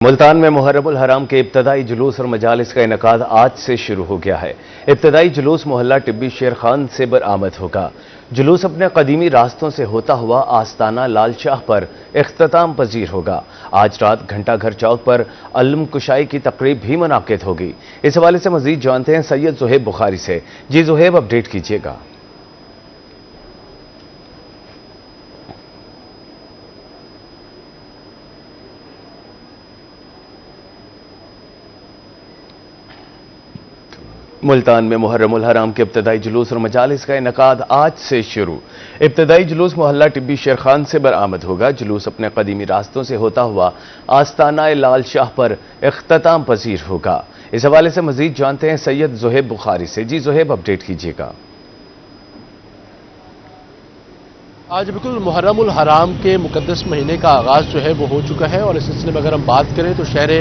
मुल्तान में मुहर्रम उल हराम के इब्तदाई जुलूस और मजालिस का इनकाद आज से शुरू हो गया है। इब्तदाई जुलूस मोहल्ला टिब्बी शेर खान से बरामद होगा। जुलूस अपने कदीमी रास्तों से होता हुआ आस्ताना लाल शाह पर इख्तिताम पजीर होगा। आज रात घंटा घर चौक पर अलम कुशाई की तकरीब भी मुनाकिद होगी। इस हवाले से मजीद जानते हैं सैयद ज़ुहैब बुखारी से। जी ज़ुहैब, अपडेट कीजिएगा। मुल्तान में मुहर्रम उल हराम के इब्तदाई जुलूस और मजालिस का इनकाद आज से शुरू। इब्तदाई जुलूस मोहल्ला टिब्बी शेर खान से बरामद होगा। जुलूस अपने कदीमी रास्तों से होता हुआ आस्ताना लाल शाह पर इख्तिताम पजीर होगा। इस हवाले से मजीद जानते हैं सैयद ज़ुहैब बुखारी से। जी ज़ुहैब, अपडेट कीजिएगा। आज बिल्कुल मुहर्रम उल हराम के मुकद्दस महीने का आगाज़ जो है वो हो चुका है और इस सिलसिले में अगर हम बात करें तो शहर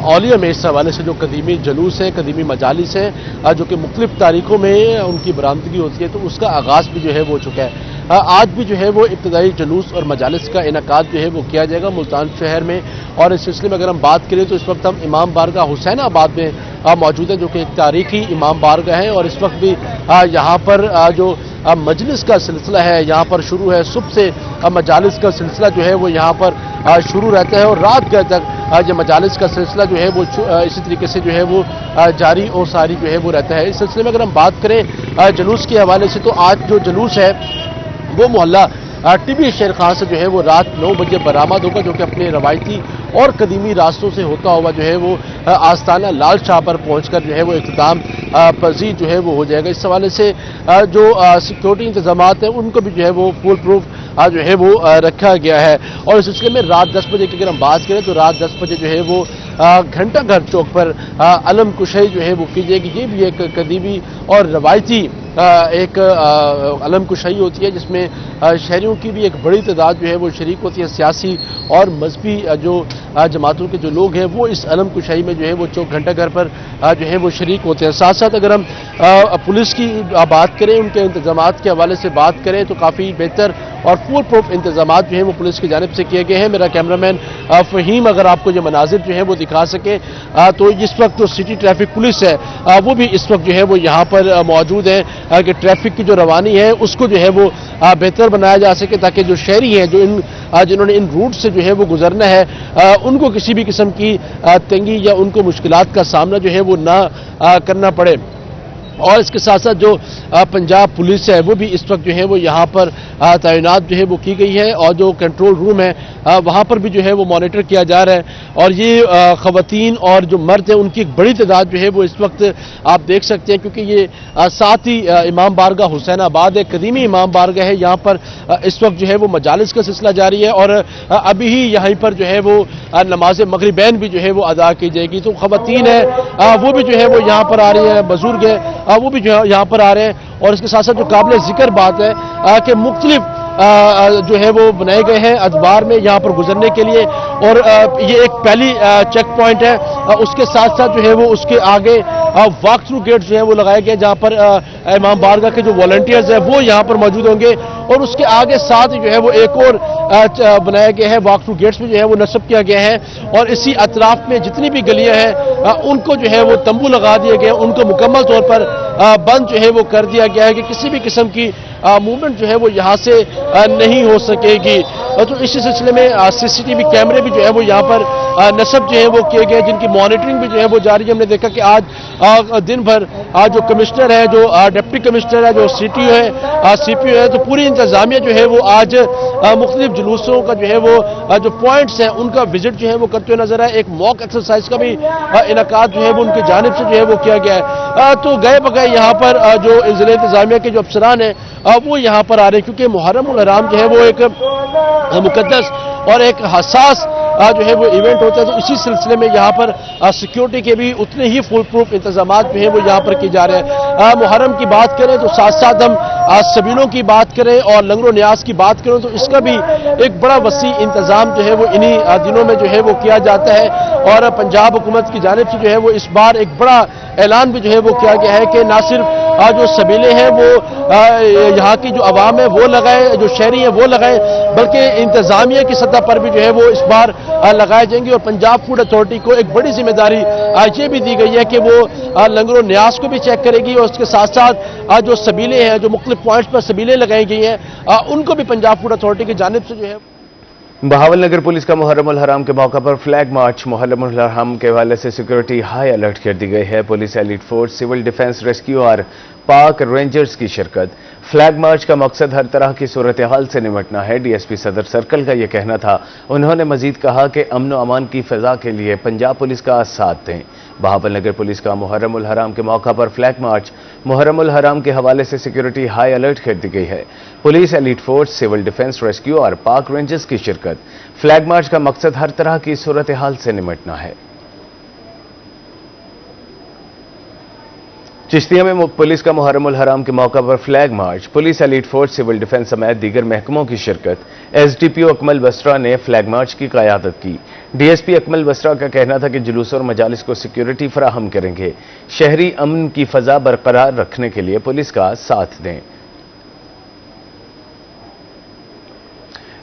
औलिया में इस हवाले से जो कदीमी जलूस है, कदीमी मजालिस है, जो कि मुख्तलिफ तारीखों में उनकी बरामदगी होती है, तो उसका आगाज़ भी जो है वो हो चुका है। आज भी जो है वो इब्तदाई जुलूस और मजालिस का इनकाद जो है वो किया जाएगा मुल्तान शहर में। और इस सिलसिले में अगर हम बात करें तो इस वक्त हम इमाम बारगाह हुसैनाबाद में मौजूद है, जो कि एक तारीखी इमाम बारगाह है। और इस वक्त भी यहाँ पर जो मजलिस का सिलसिला है यहाँ पर शुरू है। सुबह से मजालिस का सिलसिला जो है वो यहाँ पर शुरू रहता है और रात गए तक ये मजालिस का सिलसिला जो है वो इसी तरीके से जो है वो जारी और सारी जो है वो रहता है। इस सिलसिले में अगर हम बात करें जुलूस के हवाले से तो आज जो जुलूस है वो मोहल्ला टिब्बी शेर खान से जो है वो रात 9 बजे बरामद होगा, जो कि अपने रवायती और कदीमी रास्तों से होता हुआ जो है वो आस्ताना लाल शाह पर पहुंचकर जो है वो इख्तिताम पजीर जो है वो हो जाएगा। इस हवाले से जो सिक्योरिटी इंतजामात हैं उनको भी जो है वो फुल प्रूफ जो है वो रखा गया है। और इस सिलसिले में रात 10 बजे की अगर हम बात करें तो रात 10 बजे जो है वो घंटा घर चौक पर अलम कुशाई जो है वो की जाएगी। ये भी एक कदीमी और रवायती एक अलम कुशाई होती है, जिसमें शहरियों की भी एक बड़ी तादाद जो है वो शरीक होती है। सियासी और मजहबी जो जमातों के जो लोग हैं वो इस अलम कुशाई में जो है वो चौक घंटा घर पर जो है वो शरीक होते हैं। साथ साथ अगर हम पुलिस की बात करें, उनके इंतजामात के हवाले से बात करें तो काफ़ी बेहतर और फुल प्रूफ इंतजामात जो है वो पुलिस की जानिब से किए गए हैं। मेरा कैमरामैन फ़हीम अगर आपको ये मनाजिर जो है वो दिखा सके तो इस वक्त जो सिटी ट्रैफिक पुलिस है वो भी इस वक्त जो है वो यहाँ पर मौजूद है कि ट्रैफिक की जो रवानी है उसको जो है वो बेहतर बनाया जा सके, ताकि जो शहरी हैं जो जिन्होंने इन रूट से जो है वो गुजरना है उनको किसी भी किस्म की तंगी या उनको मुश्किलात का सामना जो है वो ना करना पड़े। और इसके साथ साथ जो पंजाब पुलिस है वो भी इस वक्त जो है वो यहाँ पर तैनात जो है वो की गई है और जो कंट्रोल रूम है वहाँ पर भी जो है वो मॉनिटर किया जा रहा है। और ये ख़वातीन और जो मर्द हैं उनकी एक बड़ी तादाद जो है वो इस वक्त आप देख सकते हैं, क्योंकि ये साथ ही इमाम बारगाह हुसैनाबाद है, कदीमी इमाम बारगाह है। यहाँ पर इस वक्त जो है वो मजालिस का सिलसिला जारी है और अभी ही यहाँ पर जो है वो नमाज मगरिबैन भी जो है वो अदा की जाएगी। तो ख़वातीन है वो भी जो है वो यहाँ पर आ रही है, बुजुर्ग है वो भी जो है यहाँ पर आ रहे हैं। और इसके साथ साथ जो काबिल जिक्र बात है कि मुख्तलिफ जो है वो बनाए गए हैं अदवार में यहाँ पर गुजरने के लिए, और ये एक पहली चेक पॉइंट है। उसके साथ साथ जो है वो उसके आगे वॉक थ्रू गेट जो है वो लगाए गए, जहाँ पर इमाम बारगाह के जो वॉलंटियर्स हैं वो यहाँ पर मौजूद होंगे। और उसके आगे साथ जो है वो एक और बनाया गया है, वॉक थ्रू गेट्स में जो है वो नस्ब किया गया है। और इसी अतराफ में जितनी भी गलियां हैं उनको जो है वो तंबू लगा दिए गए, उनको मुकम्मल तौर पर बंद जो है वो कर दिया गया है कि किसी भी किस्म की मूवमेंट जो है वो यहाँ से नहीं हो सकेगी। तो इसी सिलसिले में CCTV कैमरे भी जो है वो यहाँ पर नस्ब जो है वो किए गए, जिनकी मॉनिटरिंग भी जो है वो जारी है। हमने देखा कि आज दिन भर जो कमिश्नर है, जो डिप्टी कमिश्नर है, जो CTO है, CPO है, तो पूरी इंतजामिया जो है वो आज मुख्तलिफ जुलूसों का जो है वो जो पॉइंट्स हैं उनका विजिट जो है वो करते हुए नजर आए। एक मॉक एक्सरसाइज का भी इनकाद जो है वो उनकी जानिब से जो है वो किया गया है। तो गए बगैर यहाँ पर जो ज़िले इंतजामिया के जो अफसरान हैं वो यहाँ पर आ रहे हैं, क्योंकि मुहर्रम उल हराम जो है वो एक मुकद्दस और एक हसास जो है वो इवेंट होता है। तो इसी सिलसिले में यहाँ पर सिक्योरिटी के भी उतने ही फुल प्रूफ इंतजामात जो है वो यहाँ पर किए जा रहे हैं। मुहर्रम की बात करें तो साथ साथ हम सबीलों की बात करें और लंगर न्याज की बात करें तो इसका भी एक बड़ा वसी इंतजाम जो है वो इन्हीं दिनों में जो है वो किया जाता है। और पंजाब हुकूमत की जानिब से जो है वो इस बार एक बड़ा ऐलान भी जो है वो किया गया है कि ना सिर्फ जो सबीले हैं वो यहाँ की जो आवाम है वो लगाए, जो शहरी है वो लगाए, बल्कि इंतजामिया की सतह पर भी जो है वो इस बार लगाए जाएंगे। और पंजाब फूड अथॉरिटी को एक बड़ी जिम्मेदारी ये भी दी गई है कि वो लंगर और न्यास को भी चेक करेगी, और उसके साथ साथ जो सबीलें हैं, जो मुख्तलिफ पॉइंट्स पर सबीलें लगाई गई हैं, उनको भी पंजाब फूड अथॉरिटी की जानिब से जो है। बहावल नगर पुलिस का मुहर्रम उल हराम के मौका पर फ्लैग मार्च। मुहर्रम उल हराम के हवाले से सिक्योरिटी हाई अलर्ट कर दी गई है। Police, elite force, civil defence, rescue और पाक रेंजर्स की शिरकत। फ्लैग मार्च का मकसद हर तरह की सूरत हाल से निपटना है, डीएसपी सदर सर्कल का यह कहना था। उन्होंने मजीद कहा कि अमन व अमान की फिजा के लिए पंजाब पुलिस का साथ दें। बहावल नगर पुलिस का मुहर्रम उल हराम के मौका पर फ्लैग मार्च। मुहर्रम उल हराम के हवाले से सिक्योरिटी हाई अलर्ट कर दी गई है। Police, elite force, civil defence, rescue और पाक रेंजर्स की शिरकत। फ्लैग मार्च का मकसद हर तरह की सूरत हाल से निपटना है। चिश्तिया में पुलिस का मुहर्रम उल हराम के मौका पर flag march. Police, elite force, civil defence समेत दीगर महकमों की शिरकत। एसडीपीओ अकमल बसरा ने फ्लैग मार्च की क़यादत की। डीएसपी अकमल बसरा का कहना था कि जुलूस और मजालिस को सिक्योरिटी फराहम करेंगे। शहरी अमन की फजा बरकरार रखने के लिए पुलिस का साथ दें।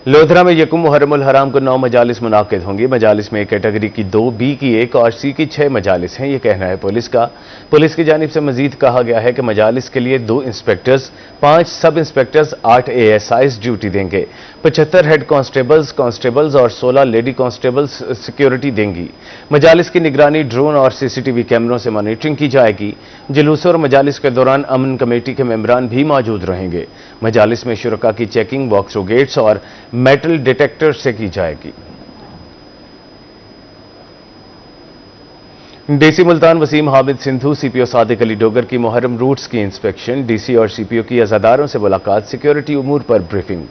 लोधरा में यकुम मुहर्रम उल हराम को 9 मजालिस मुनाकिद होंगी। मजालिस में कैटेगरी की 2, बी की 1 और सी की 6 मजालिस हैं, ये कहना है पुलिस का। पुलिस की जानिब से मजीद कहा गया है कि मजालिस के लिए 2 इंस्पेक्टर्स, 5 सब इंस्पेक्टर्स, 8 एएसआईज ड्यूटी देंगे। 75 हेड कांस्टेबल्स और 16 लेडी कांस्टेबल्स सिक्योरिटी देंगी। मजालिस की निगरानी ड्रोन और सीसीटीवी कैमरों से मॉनिटरिंग की जाएगी। जुलूस और मजालिस के दौरान अमन कमेटी के मेंबरान भी मौजूद रहेंगे। मजालिस में शुरका की चेकिंग वॉक थ्रू गेट्स और मेटल डिटेक्टर से की जाएगी। डीसी मुल्तान वसीम हामिद सिंधु, सीपीओ सादिक अली डोगर की मुहर्रम रूट्स की इंस्पेक्शन। डीसी और सीपीओ की अज़ादारों से मुलाकात, सिक्योरिटी उमूर पर briefing.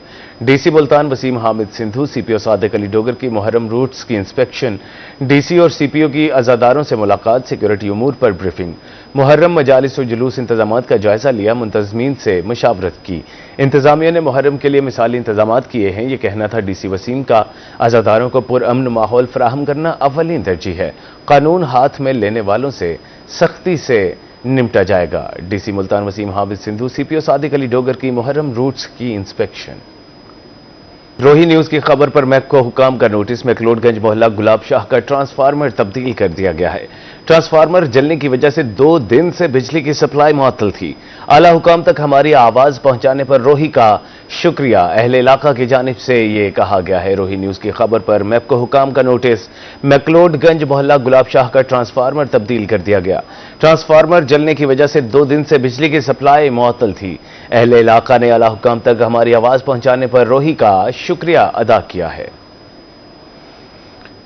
DC Multan Waseem Hamid Sindhu, CPO Sadiq Ali Dogar की मुहर्रम रूट्स की इंस्पेक्शन। डीसी और सीपीओ की अज़ादारों से मुलाकात, सिक्योरिटी उमूर पर ब्रीफिंग। मुहर्रम मजालिस और जुलूस इंतजामात का जायजा लिया, मुंतज़मीन से मुशावरत की। इंतजामिया ने मुहर्रम के लिए मिसाली इंतजामात किए हैं, यह कहना था डीसी वसीम का। अज़ादारों को पुरअमन माहौल फराहम करना अव्वलीन तरजीह है। कानून हाथ में लेने वालों से सख्ती से निपटा जाएगा। डीसी मुल्तान वसीम हामिद सिंधु, सीपीओ सादिक अली डोगर की मुहर्रम रूट्स की इंस्पेक्शन। रोही न्यूज की खबर पर महकमा हुकाम का नोटिस। मैकलोडगंज मोहल्ला गुलाब शाह का ट्रांसफार्मर तब्दील कर दिया गया है। ट्रांसफार्मर जलने की वजह से 2 दिन से बिजली की सप्लाई मुअत्तल थी। आला हुकाम तक हमारी आवाज पहुंचाने पर रोही का शुक्रिया, अहले इलाका की जानिब से ये कहा गया है। रोही न्यूज की खबर पर महकमा हुकाम का नोटिस। मैकलोडगंज मोहल्ला गुलाब शाह का ट्रांसफार्मर तब्दील कर दिया गया। ट्रांसफार्मर जलने की वजह से 2 दिन से बिजली की सप्लाई मुअत्तल थी। अहले इलाका ने आला हुकाम तक हमारी आवाज पहुंचाने पर रोही का शुक्रिया अदा किया है।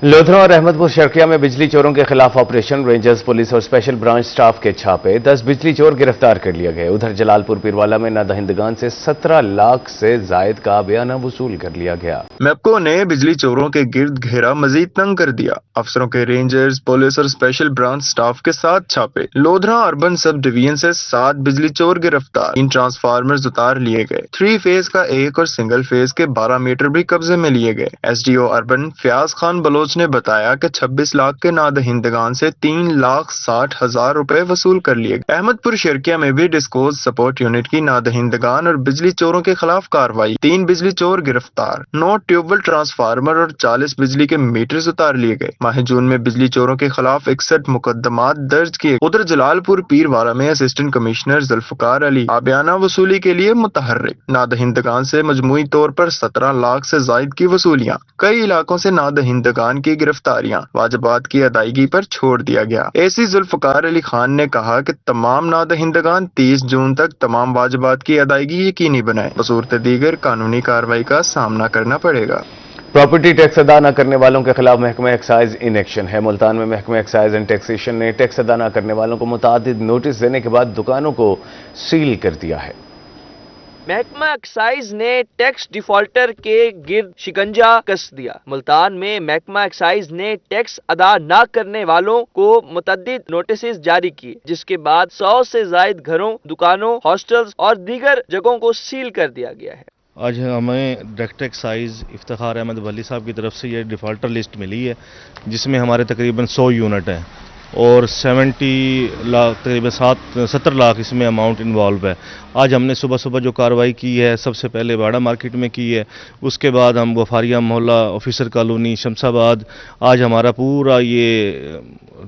लोधरा और अहमदपुर शर्किया में बिजली चोरों के खिलाफ ऑपरेशन। रेंजर्स, पुलिस और स्पेशल ब्रांच स्टाफ के छापे। 10 बिजली चोर गिरफ्तार कर लिए गए। उधर जलालपुर पीरवाला में नादहिंदगान से 17 लाख से जायद का बयाना वसूल कर लिया गया। मैप्को ने बिजली चोरों के गिर्द घेरा मजीद तंग कर दिया। अफसरों के रेंजर्स, पुलिस और स्पेशल ब्रांच स्टाफ के साथ छापे। लोधरा अर्बन सब डिवीजन से 7 बिजली चोर गिरफ्तार। 3 ट्रांसफार्मर्स उतार लिए गए। 3 फेज का 1 और सिंगल फेज के 12 मीटर भी कब्जे में लिए गए। एसडीओ अर्बन फयाज खान बलोच ने बताया कि 26 लाख के नादहिंदगान से 3,60,000 रुपए वसूल कर लिए गए। अहमदपुर शर्किया में भी डिस्कोज सपोर्ट यूनिट की नादहिंदगान और बिजली चोरों के खिलाफ कार्रवाई। 3 बिजली चोर गिरफ्तार। 9 ट्यूबवेल ट्रांसफार्मर और 40 बिजली के मीटर्स उतार लिए गए। माह जून में बिजली चोरों के खिलाफ 61 मुकदमात दर्ज किए। उधर जलालपुर पीरवाला में असिस्टेंट कमिश्नर जुल्फकार अली आबियाना वसूली के लिए मुतहर्रिक। नादहिंदगान से मजमूई तौर पर 17 लाख से जायद की वसूलियां। कई इलाकों से नादहिंदगान की गिरफ्तारियां वाजबात की अदायगी पर छोड़ दिया गया। एसी जुल्फकार अली खान ने कहा कि तमाम नादहिंदगान 30 जून तक तमाम वाजबात की अदायगी यकीनी बनाए। बसूरत दीगर कानूनी कार्रवाई का सामना करना पड़ेगा। प्रॉपर्टी टैक्स अदा न करने वालों के खिलाफ महकमा एक्साइज इन एक्शन है। मुल्तान में महकमा एक्साइज एंड टैक्सेशन ने टैक्स अदा न करने वालों को मुतादिद नोटिस देने के बाद दुकानों को सील कर दिया है। महकमा एक्साइज ने टैक्स डिफॉल्टर के गिर्द शिकंजा कस दिया। मुल्तान में महकमा एक्साइज ने टैक्स अदा न करने वालों को मुतद्दिद नोटिस जारी किए, जिसके बाद 100 से जायद घरों, दुकानों, हॉस्टल्स और दीगर जगहों को सील कर दिया गया है। आज हमें डायरेक्टर एक्साइज इफ्तिखार अहमद वली साहब की तरफ से ये डिफ़ॉल्टर लिस्ट मिली है, जिसमें हमारे तकरीबन 100 यूनिट हैं। और 70 लाख तकरीबन 70 लाख इसमें अमाउंट इन्वॉल्व है। आज हमने सुबह सुबह जो कार्रवाई की है सबसे पहले बाड़ा मार्केट में की है, उसके बाद हम गफारिया मोहल्ला, ऑफिसर कॉलोनी, शमशाबाद, आज हमारा पूरा ये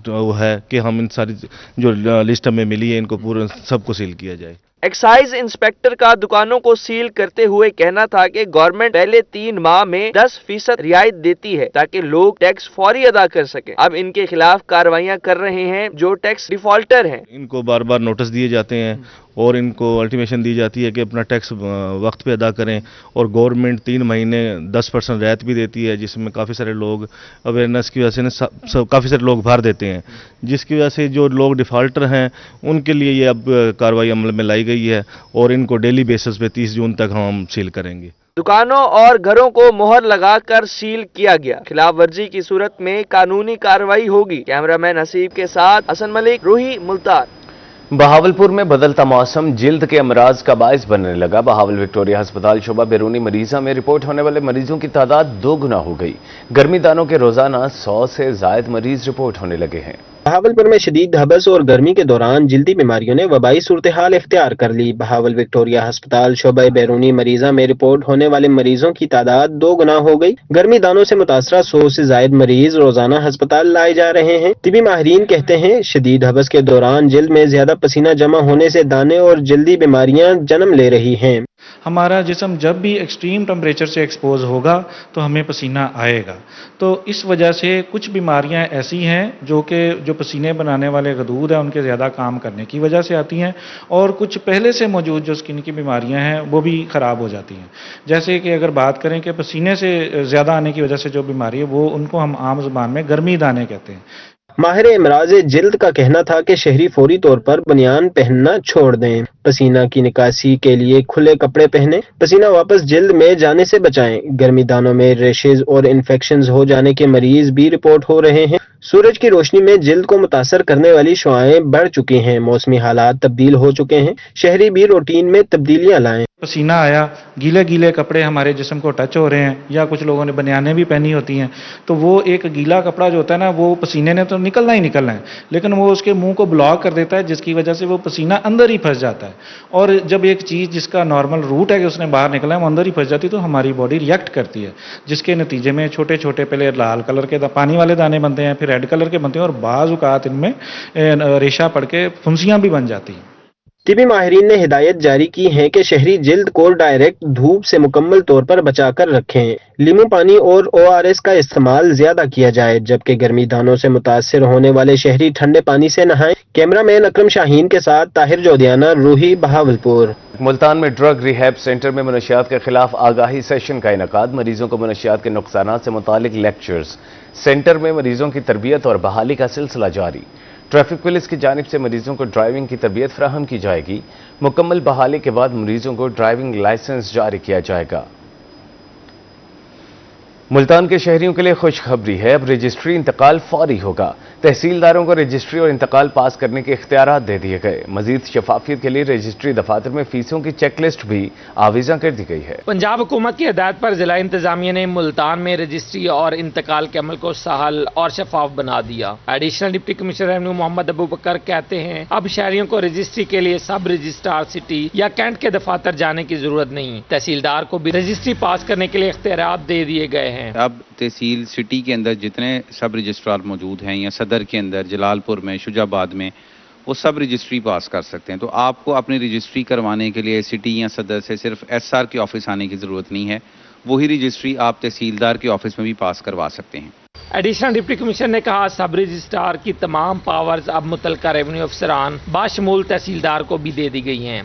वो है कि हम इन सारी जो लिस्ट हमें मिली है इनको पूरा सबको सील किया जाए। एक्साइज इंस्पेक्टर का दुकानों को सील करते हुए कहना था कि गवर्नमेंट पहले 3 माह में 10% रियायत देती है ताकि लोग टैक्स फौरी अदा कर सकें। अब इनके खिलाफ कार्रवाइयां कर रहे हैं जो टैक्स डिफॉल्टर हैं। इनको बार बार नोटिस दिए जाते हैं और इनको अल्टीमेशन दी जाती है कि अपना टैक्स वक्त पे अदा करें, और गवर्नमेंट 3 महीने 10% रियायत भी देती है, जिसमें काफ़ी सारे लोग अवेयरनेस की वजह से काफ़ी सारे लोग भर देते हैं, जिसकी वजह से जो लोग डिफ़ॉल्टर हैं उनके लिए ये अब कार्रवाई अमल में लाई गई है और इनको डेली बेसिस पे 30 जून तक हम सील करेंगे। दुकानों और घरों को मोहर लगाकर सील किया गया। खिलाफ वर्जी की सूरत में कानूनी कार्रवाई होगी। कैमरामैन हसीब के साथ हसन मलिक, रूही, मुल्तान। बहावलपुर में बदलता मौसम जिल्द के अमराज का बायस बनने लगा। बहावल विक्टोरिया अस्पताल शोबा बैरूनी मरीजा में रिपोर्ट होने वाले मरीजों की तादाद 2 गुना हो गई। गर्मी दानों के रोजाना 100 से जायद मरीज रिपोर्ट होने लगे हैं। बहावलपुर में शदीद हबस और गर्मी के दौरान जिल्दी बीमारियों ने वबाई सूरत हाल इख्तियार कर ली। बहावल विक्टोरिया अस्पताल शोबा बैरूनी मरीजा में रिपोर्ट होने वाले मरीजों की तादाद 2 गुना हो गई। गर्मी दानों से मुतासरा 100 से जायद मरीज रोजाना अस्पताल लाए जा रहे हैं। तिबी माहिरीन कहते हैं शदीद हबस के दौरान जिल्द में ज्यादा पसीना जमा होने से दाने और जल्दी बीमारियां जन्म ले रही हैं। हमारा जिस्म जब भी एक्सट्रीम टेम्परेचर से एक्सपोज होगा तो हमें पसीना आएगा। तो इस वजह से कुछ बीमारियां ऐसी हैं जो पसीने बनाने वाले गदूद हैं उनके ज़्यादा काम करने की वजह से आती हैं, और कुछ पहले से मौजूद जो स्किन की बीमारियां हैं वो भी ख़राब हो जाती हैं। जैसे कि अगर बात करें कि पसीने से ज़्यादा आने की वजह से जो बीमारी है वो उनको हम आम ज़ुबान में गर्मी दाने कहते हैं। माहिर इमराज जिल्द का कहना था कि शहरी फौरी तौर पर बनियान पहनना छोड़ दें, पसीना की निकासी के लिए खुले कपड़े पहनें, पसीना वापस जिल्द में जाने से बचाएं। गर्मी दानों में रेशेज और इन्फेक्शंस हो जाने के मरीज भी रिपोर्ट हो रहे हैं। सूरज की रोशनी में जिल्द को मुतासर करने वाली शुआएं बढ़ चुकी हैं। मौसमी हालात तब्दील हो चुके हैं। शहरी भी रूटीन में तब्दीलियां लाएं। पसीना आया, गीले गीले कपड़े हमारे जिस्म को टच हो रहे हैं, या कुछ लोगों ने बनियानें भी पहनी होती हैं, तो वो एक गीला कपड़ा जो होता है ना, वो पसीने ने तो निकलना ही निकलना है, लेकिन वो उसके मुंह को ब्लॉक कर देता है, जिसकी वजह से वो पसीना अंदर ही फंस जाता है। और जब एक चीज़ जिसका नॉर्मल रूट है कि उसने बाहर निकला है वो अंदर ही फंस जाती है, तो हमारी बॉडी रिएक्ट करती है, जिसके नतीजे में छोटे छोटे पहले लाल कलर के पानी वाले दाने बनते हैं, फिर रेड कलर के बनते हैं, और बाज़ औक़ात इनमें रेशा पड़ के फुंसियाँ भी बन जाती हैं। तिबी माहिरीन ने हिदायत जारी की है कि शहरी जिल्द को डायरेक्ट धूप से मुकम्मल तौर पर बचाकर रखें। लीमू पानी और ORS का इस्तेमाल ज्यादा किया जाए, जबकि गर्मी दानों से मुतासिर होने वाले शहरी ठंडे पानी से नहाएं। कैमरामैन अकरम शाहीन के साथ ताहिर जोदियाना, रूही, बहावलपुर। मुल्तान में ड्रग रिहैब सेंटर में मनशियात के खिलाफ आगाही सेशन का इनेकाद। मरीजों को मनशियात के नुकसानात से मुतालिक लेक्चर्स। सेंटर में मरीजों की तरबियत और बहाली का सिलसिला जारी। ट्रैफिक पुलिस की जानिब से मरीजों को ड्राइविंग की तरबियत फराहम की जाएगी। मुकम्मल बहाली के बाद मरीजों को ड्राइविंग लाइसेंस जारी किया जाएगा। मुल्तान के शहरियों के लिए खुशखबरी है, अब रजिस्ट्री इंतकाल फौरी होगा। तहसीलदारों को रजिस्ट्री और इंतकाल पास करने के इख्तियारात दे दिए गए। मजीद शफाफियत के लिए रजिस्ट्री दफातर में फीसों की चेकलिस्ट भी आवीजा कर दी गई है। पंजाब हुकूमत की हिदायत पर जिला इंतजामिया ने मुल्तान में रजिस्ट्री और इंतकाल के अमल को सहल और शफाफ बना दिया। Additional deputy commissioner revenue Mohammad Abu Bakar कहते हैं, अब शहरियों को रजिस्ट्री के लिए सब रजिस्ट्रार सिटी या कैंट के दफातर जाने की जरूरत नहीं। तहसीलदार को भी रजिस्ट्री पास करने के लिए इख्तियारात दे दिए गए हैं। अब तहसील सिटी के अंदर जितने सब रजिस्ट्रार मौजूद हैं या सदर के अंदर, जलालपुर में, शुजाबाद में, वो सब रजिस्ट्री पास कर सकते हैं। तो आपको अपनी रजिस्ट्री करवाने के लिए सिटी या सदर से सिर्फ SR के ऑफिस आने की ज़रूरत नहीं है। वही रजिस्ट्री आप तहसीलदार के ऑफिस में भी पास करवा सकते हैं। एडिशनल डिप्टी कमिश्नर ने कहा, सब रजिस्ट्रार की तमाम पावर्स अब मुतलका रेवेन्यू अफसरान बाशमूल तहसीलदार को भी दे दी गई हैं।